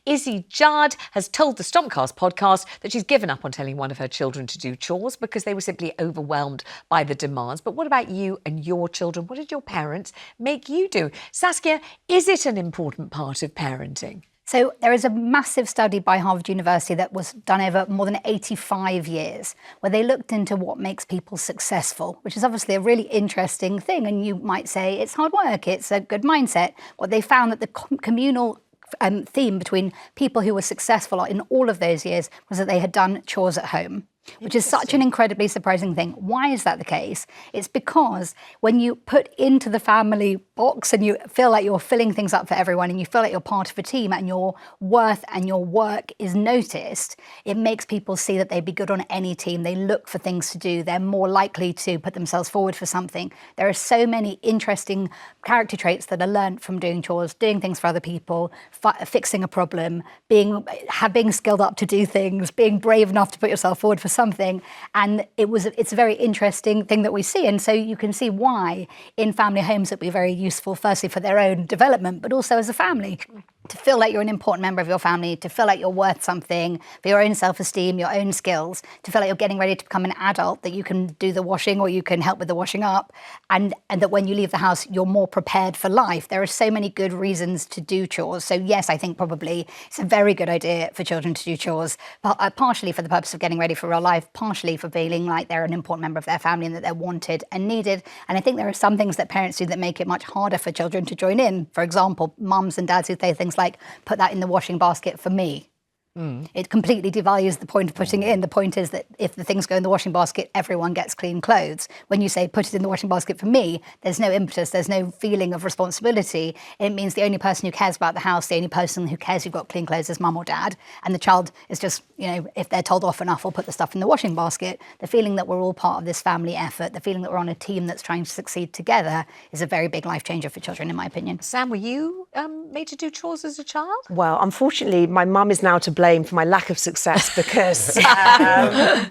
Izzy Judd has told the Stompcast podcast that she's given up on telling one of her children to do chores because they were simply overwhelmed by the demands. But what about you and your children? What did your parents make you do? Saskia, is it an important part of parenting? So there is a massive study by Harvard University that was done over more than 85 years, where they looked into what makes people successful, which is obviously a really interesting thing. And you might say it's hard work, it's a good mindset. What they found that the communal theme between people who were successful in all of those years was that they had done chores at home, which is such an incredibly surprising thing. Why is that the case? It's because when you put into the family box and you feel like you're filling things up for everyone and you feel like you're part of a team and your worth and your work is noticed, it makes people see that they'd be good on any team. They look for things to do. They're more likely to put themselves forward for something. There are so many interesting character traits that are learned from doing chores, doing things for other people, fixing a problem, being skilled up to do things, being brave enough to put yourself forward for something. And it's a very interesting thing that we see. And so you can see why in family homes it would be very useful, firstly for their own development, but also as a family, to feel like you're an important member of your family, to feel like you're worth something, for your own self-esteem, your own skills, to feel like you're getting ready to become an adult, that you can do the washing or you can help with the washing up, and that when you leave the house, you're more prepared for life. There are so many good reasons to do chores. So yes, I think probably it's a very good idea for children to do chores, partially for the purpose of getting ready for real life, partially for feeling like they're an important member of their family and that they're wanted and needed. And I think there are some things that parents do that make it much harder for children to join in. For example, mums and dads who say things like, put that in the washing basket for me. It completely devalues the point of putting it in. The point is that if the things go in the washing basket, everyone gets clean clothes. When you say, put it in the washing basket for me, there's no impetus, there's no feeling of responsibility. It means the only person who cares about the house, the only person who cares you've got clean clothes is mum or dad. And the child is just, if they're told off enough, we'll put the stuff in the washing basket. The feeling that we're all part of this family effort, the feeling that we're on a team that's trying to succeed together is a very big life changer for children, in my opinion. Sam, were you made to do chores as a child? Well, unfortunately, my mum is now to blame for my lack of success because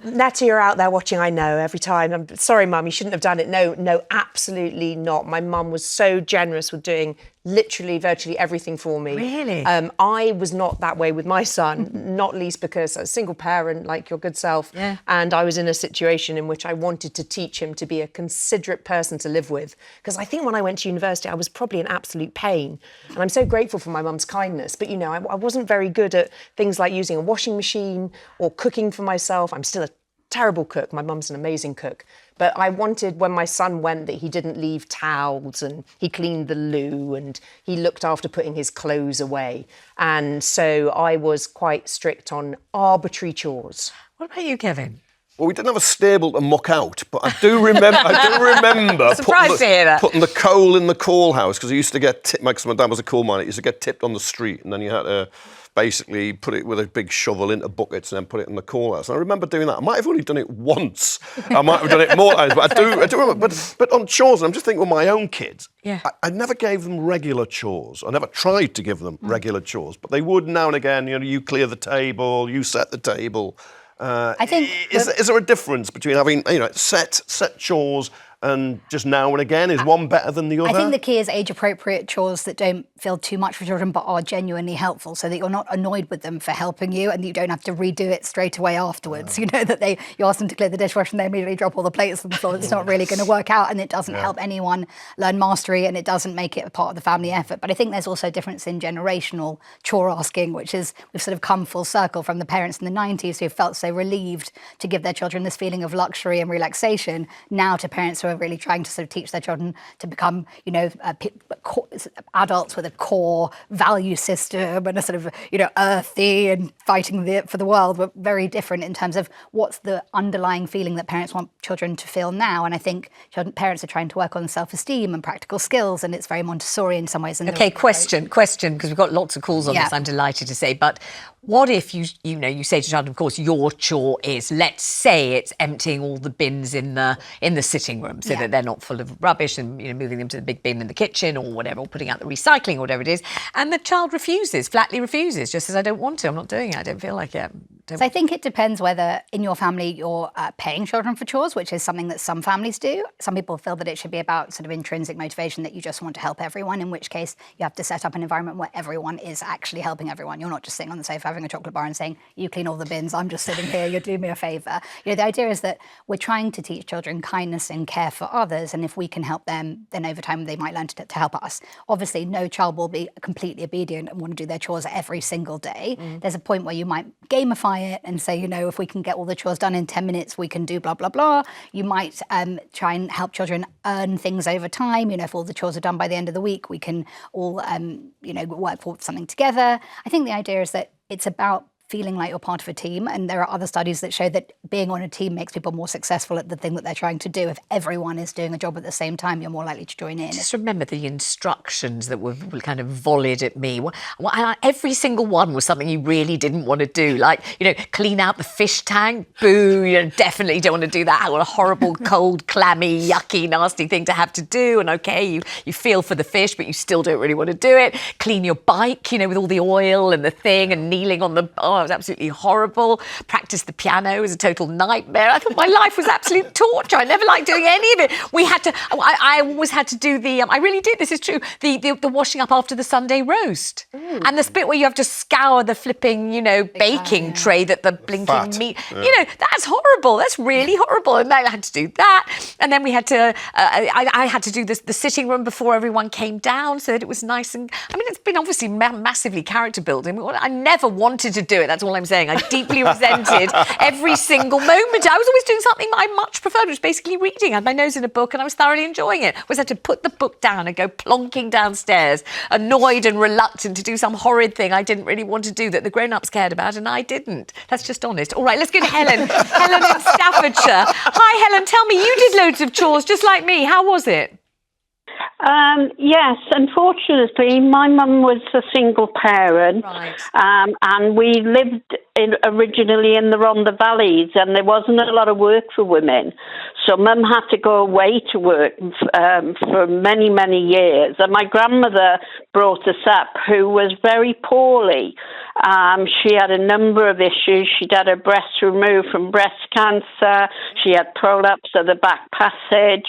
Nettie, you're out there watching, I know, every time. I'm sorry, Mum, you shouldn't have done it. No, absolutely not. My mum was so generous with doing literally virtually everything for me. Really? I was not that way with my son, not least because I was a single parent like your good self, and I was in a situation in which I wanted to teach him to be a considerate person to live with. Because I think when I went to university, I was probably in absolute pain. And I'm so grateful for my mum's kindness. But, I wasn't very good at things like using a washing machine or cooking for myself. I'm still a terrible cook. My mum's an amazing cook. But I wanted, when my son went, that he didn't leave towels and he cleaned the loo and he looked after putting his clothes away. And so I was quite strict on arbitrary chores. What about you, Kevin? Well, we didn't have a stable to muck out, but I do remember putting the coal in the coal house, because I used to get tipped, because my dad was a coal miner, he used to get tipped on the street, and then you had to basically put it with a big shovel into buckets and then put it in the coal house. And I remember doing that. I might have only done it once. I might have done it more times, but I do remember. But on chores, I'm just thinking with my own kids, I never gave them regular chores. I never tried to give them regular chores, but they would now and again, you clear the table, you set the table. I think is there a difference between having set chores and just now and again? Is one better than the other? I think the key is age-appropriate chores that don't feel too much for children but are genuinely helpful, so that you're not annoyed with them for helping you and you don't have to redo it straight away afterwards. That you ask them to clear the dishwasher and they immediately drop all the plates on the floor. It's not really going to work out, and it doesn't help anyone learn mastery, and it doesn't make it a part of the family effort. But I think there's also a difference in generational chore asking, which is we've sort of come full circle from the parents in the 90s who felt so relieved to give their children this feeling of luxury and relaxation, now to parents who are really trying to sort of teach their children to become, adults with a core value system and a sort of, earthy and fighting for the world. We're very different in terms of what's the underlying feeling that parents want children to feel now. And I think parents are trying to work on self-esteem and practical skills, and it's very Montessori in some ways. Okay, question, because we've got lots of calls on this, I'm delighted to say, but what if you say to your child, of course, your chore is, let's say it's emptying all the bins in the sitting room so that they're not full of rubbish, and moving them to the big bin in the kitchen or whatever, or putting out the recycling or whatever it is, and the child flatly refuses, just says, I don't want to, I'm not doing it, I don't feel like it. So I think it depends whether in your family you're paying children for chores, which is something that some families do. Some people feel that it should be about sort of intrinsic motivation, that you just want to help everyone, in which case you have to set up an environment where everyone is actually helping everyone. You're not just sitting on the sofa having a chocolate bar and saying, you clean all the bins, I'm just sitting here, you do me a favour. You know, the idea is that we're trying to teach children kindness and care for others, and if we can help them, then over time they might learn to help us. Obviously, no child will be completely obedient and want to do their chores every single day. There's a point where you might gamify it and say, you know, if we can get all the chores done in 10 minutes, we can do blah, blah, blah. You might try and help children earn things over time. You know, if all the chores are done by the end of the week, we can all, you know, work for something together. I think the idea is that it's about feeling like you're part of a team. And there are other studies that show that being on a team makes people more successful at the thing that they're trying to do. If everyone is doing a job at the same time, you're more likely to join in. Just remember the instructions that were kind of volleyed at me. Every single one was something you really didn't want to do. Like, you know, clean out the fish tank. Boo, you definitely don't want to do that. What a horrible, cold, clammy, yucky, nasty thing to have to do. And okay, you feel for the fish, but you still don't really want to do it. Clean your bike, you know, with all the oil and the thing and kneeling on the... it was absolutely horrible. Practice the piano was a total nightmare. I thought my life was absolute torture. I never liked doing any of it. We had to, I always had to do the, I really did, this is true, the washing up after the Sunday roast. And the bit where you have to scour the flipping, you know, baking tray that the blinking meat, you know, that's horrible. That's really horrible. And I had to do that. And then we had to, I had to do the sitting room before everyone came down so that it was nice. And I mean, it's been obviously massively character building. I never wanted to do it. That's all I'm saying. I deeply resented every single moment. I was always doing something I much preferred, which was basically reading. I had my nose in a book and I was thoroughly enjoying it. I always had to put the book down and go plonking downstairs, annoyed and reluctant to do some horrid thing I didn't really want to do that the grown-ups cared about and I didn't. That's just honest. All right, let's go to Helen. Helen in Staffordshire. Hi, Helen. Tell me, you did loads of chores just like me. How was it? Yes, unfortunately, my mum was a single parent, and we lived originally in the Rhondda Valleys, and there wasn't a lot of work for women. So mum had to go away to work for many, many years. And my grandmother brought us up, who was very poorly. She had a number of issues. She'd had her breast removed from breast cancer. She had prolapse of the back passage.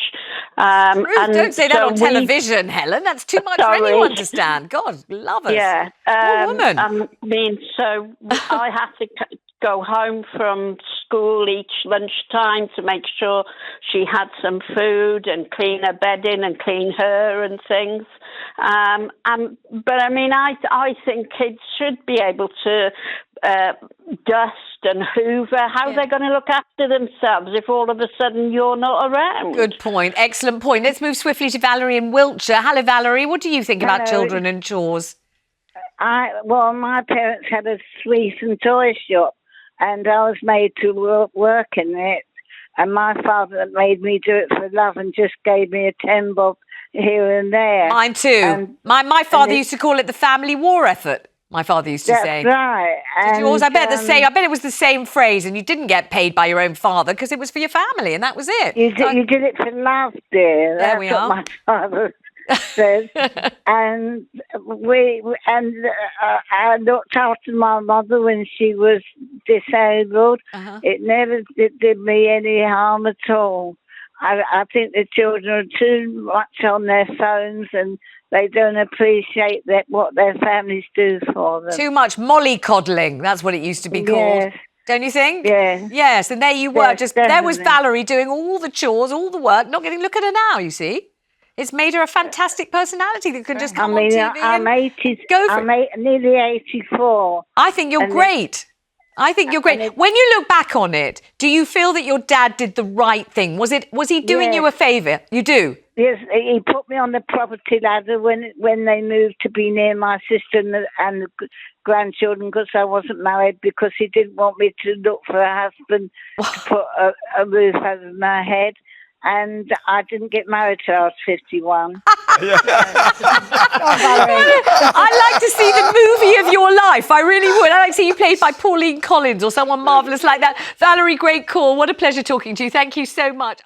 And don't say that on television, Helen. That's too much for anyone to stand. God, love us. Yeah. Poor woman. I mean, so I had to go home from school each lunchtime to make sure she had some food and clean her bedding and clean her and things. But I mean, I think kids should be able to dust and hoover. How are they going to look after themselves if all of a sudden you're not around? Good point. Excellent point. Let's move swiftly to Valerie in Wiltshire. Hello, Valerie. What do you think about children and chores? Well, my parents had a sweet and toy shop, and I was made to work in it. And my father made me do it for love and just gave me a 10 bob here and there. Mine too. My father used to call it the family war effort. My father used to say. That's right. Did yours? I bet it was the same phrase, and you didn't get paid by your own father because it was for your family, and that was it. You did it for love, dear. There we are. What my father says. And I looked after my mother when she was disabled. It never did me any harm at all. I think the children are too much on their phones and they don't appreciate what their families do for them. Too much mollycoddling, that's what it used to be called. Yes. Don't you think? Yeah. Yes, and there you were. Yes, there was definitely. Valerie doing all the chores, all the work, not getting... Look at her now, you see. It's made her a fantastic personality that can just come on TV I'm nearly 84. I think you're great. I think you're great. When you look back on it, do you feel that your dad did the right thing? Was he doing you a favour? You do? Yes, he put me on the property ladder when they moved to be near my sister and the grandchildren, because I wasn't married, because he didn't want me to look for a husband to put a roof over my head. And I didn't get married till I was 51. I'd like to see the movie of your life. I really would. I'd like to see you played by Pauline Collins or someone marvellous like that. Valerie, great call. What a pleasure talking to you. Thank you so much.